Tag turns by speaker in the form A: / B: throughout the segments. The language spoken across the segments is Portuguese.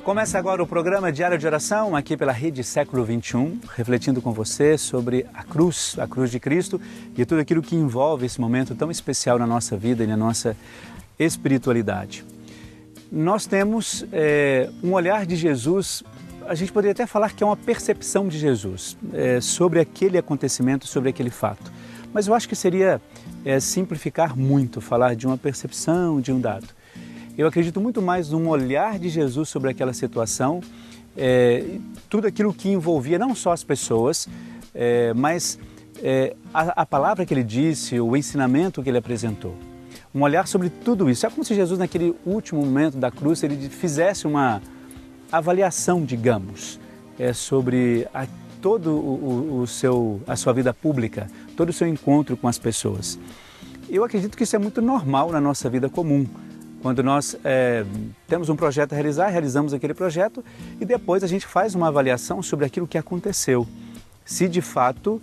A: Começa agora o programa Diário de Oração, aqui pela Rede Século XXI, refletindo com você sobre a cruz de Cristo e tudo aquilo que envolve esse momento tão especial na nossa vida e na nossa espiritualidade. Nós temos um olhar de Jesus, a gente poderia até falar que é uma percepção de Jesus sobre aquele acontecimento, sobre aquele fato. Mas eu acho que seria simplificar muito, falar de uma percepção, de um dado. Eu acredito muito mais num olhar de Jesus sobre aquela situação, tudo aquilo que envolvia não só as pessoas, mas a palavra que ele disse, o ensinamento que ele apresentou. Um olhar sobre tudo isso. É como se Jesus, naquele último momento da cruz, ele fizesse uma avaliação, digamos, sobre todo a sua vida pública, todo o seu encontro com as pessoas. Eu acredito que isso é muito normal na nossa vida comum. Quando nós temos um projeto a realizar, realizamos aquele projeto e depois a gente faz uma avaliação sobre aquilo que aconteceu. Se de fato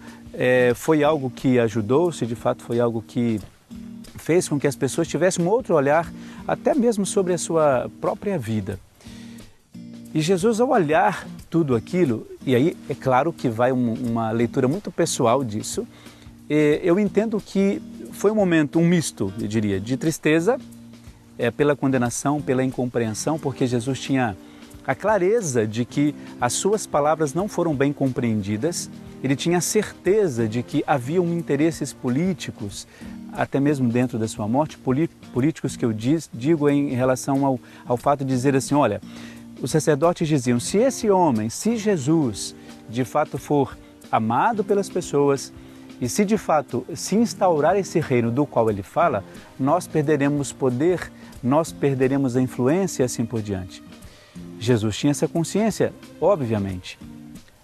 A: foi algo que ajudou, se de fato foi algo que fez com que as pessoas tivessem um outro olhar, até mesmo sobre a sua própria vida. E Jesus, ao olhar tudo aquilo, e aí é claro que vai uma leitura muito pessoal disso, eu entendo que foi um momento, um misto, eu diria, de tristeza, pela condenação, pela incompreensão, porque Jesus tinha a clareza de que as suas palavras não foram bem compreendidas, ele tinha a certeza de que haviam interesses políticos, até mesmo dentro da sua morte, políticos que eu digo em relação ao fato de dizer assim, olha, os sacerdotes diziam, se esse homem, se Jesus, de fato for amado pelas pessoas, e se de fato se instaurar esse reino do qual ele fala, nós perderemos poder, nós perderemos a influência e assim por diante. Jesus tinha essa consciência, obviamente.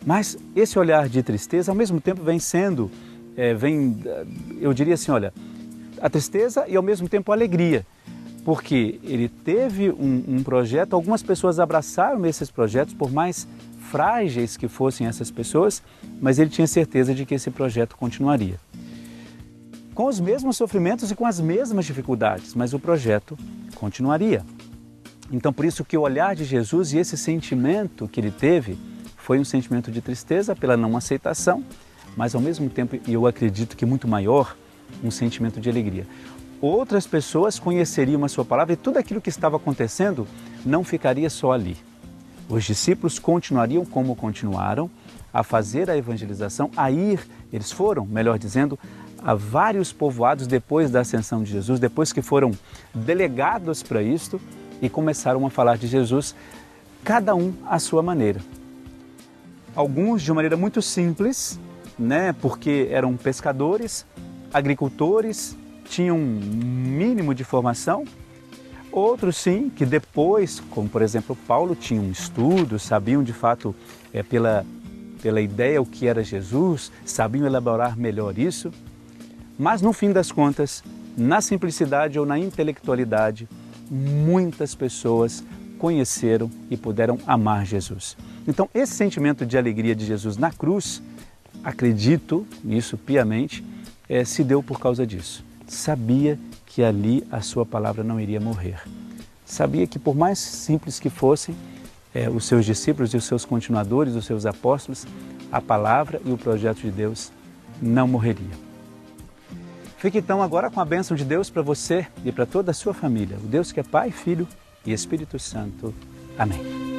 A: Mas esse olhar de tristeza, ao mesmo tempo, eu diria assim, olha, a tristeza e ao mesmo tempo a alegria. Porque ele teve um projeto, algumas pessoas abraçaram esses projetos, por mais frágeis que fossem essas pessoas, mas ele tinha certeza de que esse projeto continuaria. Com os mesmos sofrimentos e com as mesmas dificuldades, mas o projeto continuaria. Então, por isso que o olhar de Jesus e esse sentimento que ele teve foi um sentimento de tristeza pela não aceitação, mas ao mesmo tempo, e eu acredito que muito maior, um sentimento de alegria. Outras pessoas conheceriam a sua palavra e tudo aquilo que estava acontecendo não ficaria só ali. Os discípulos continuariam como continuaram, a fazer a evangelização, eles foram, melhor dizendo, a vários povoados depois da ascensão de Jesus, depois que foram delegados para isto e começaram a falar de Jesus, cada um à sua maneira. Alguns de uma maneira muito simples, porque eram pescadores, agricultores, tinham um mínimo de formação. Outros sim, que depois, como por exemplo Paulo, tinham um estudo, sabiam de fato pela ideia o que era Jesus, sabiam elaborar melhor isso. Mas no fim das contas, na simplicidade ou na intelectualidade, muitas pessoas conheceram e puderam amar Jesus. Então esse sentimento de alegria de Jesus na cruz, acredito nisso piamente, se deu por causa disso. Sabia que ali a sua palavra não iria morrer. Sabia que por mais simples que fossem os seus discípulos e os seus continuadores, os seus apóstolos, a palavra e o projeto de Deus não morreria. Fique então agora com a bênção de Deus para você e para toda a sua família. O Deus que é Pai, Filho e Espírito Santo. Amém.